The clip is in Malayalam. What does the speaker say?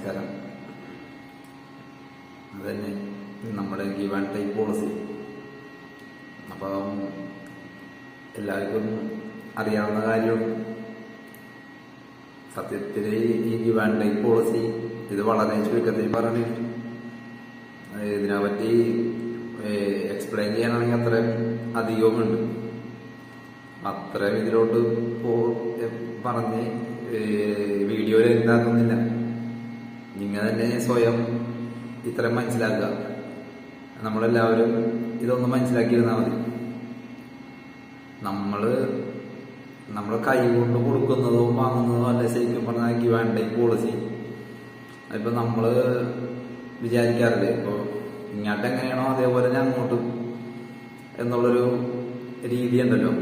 നമസ്കാരം. അതന്നെ നമ്മുടെ ഗിവ് ആൻഡ് ടേക്ക് പോളിസി. അപ്പം എല്ലാവർക്കും അറിയാവുന്ന കാര്യമാണ്. സത്യത്തിൽ ഈ ഗിവ് ആൻഡ് ടേക്ക് പോളിസി ഇത് വളരെ ചുരുക്കത്തിൽ പറഞ്ഞു. ഇതിനെപ്പറ്റി എക്സ്പ്ലെയിൻ ചെയ്യാനാണെങ്കിൽ അത്രയും അധികവുമുണ്ട്. അത്രയും ഇതിലോട്ട് പറഞ്ഞ് വീഡിയോയിൽ എന്താക്കുന്നില്ല. നിങ്ങൾ തന്നെ സ്വയം ഇത്രയും മനസ്സിലാക്കുക. നമ്മളെല്ലാവരും ഇതൊന്ന് മനസ്സിലാക്കിയിരുന്നാൽ മതി. നമ്മൾ കൈ കൊണ്ട് കൊടുക്കുന്നതോ വാങ്ങുന്നതോ അല്ല ശരിക്കും പറഞ്ഞാൽ ഗിവ് ആൻഡ് ടേക്ക് പോളിസി. അതിപ്പോൾ നമ്മൾ വിചാരിക്കാറില്ലേ, ഇപ്പോൾ ഇങ്ങോട്ട് എങ്ങനെയാണോ അതേപോലെ ഞാൻ അങ്ങോട്ടും എന്നുള്ളൊരു രീതി ഉണ്ടല്ലോ.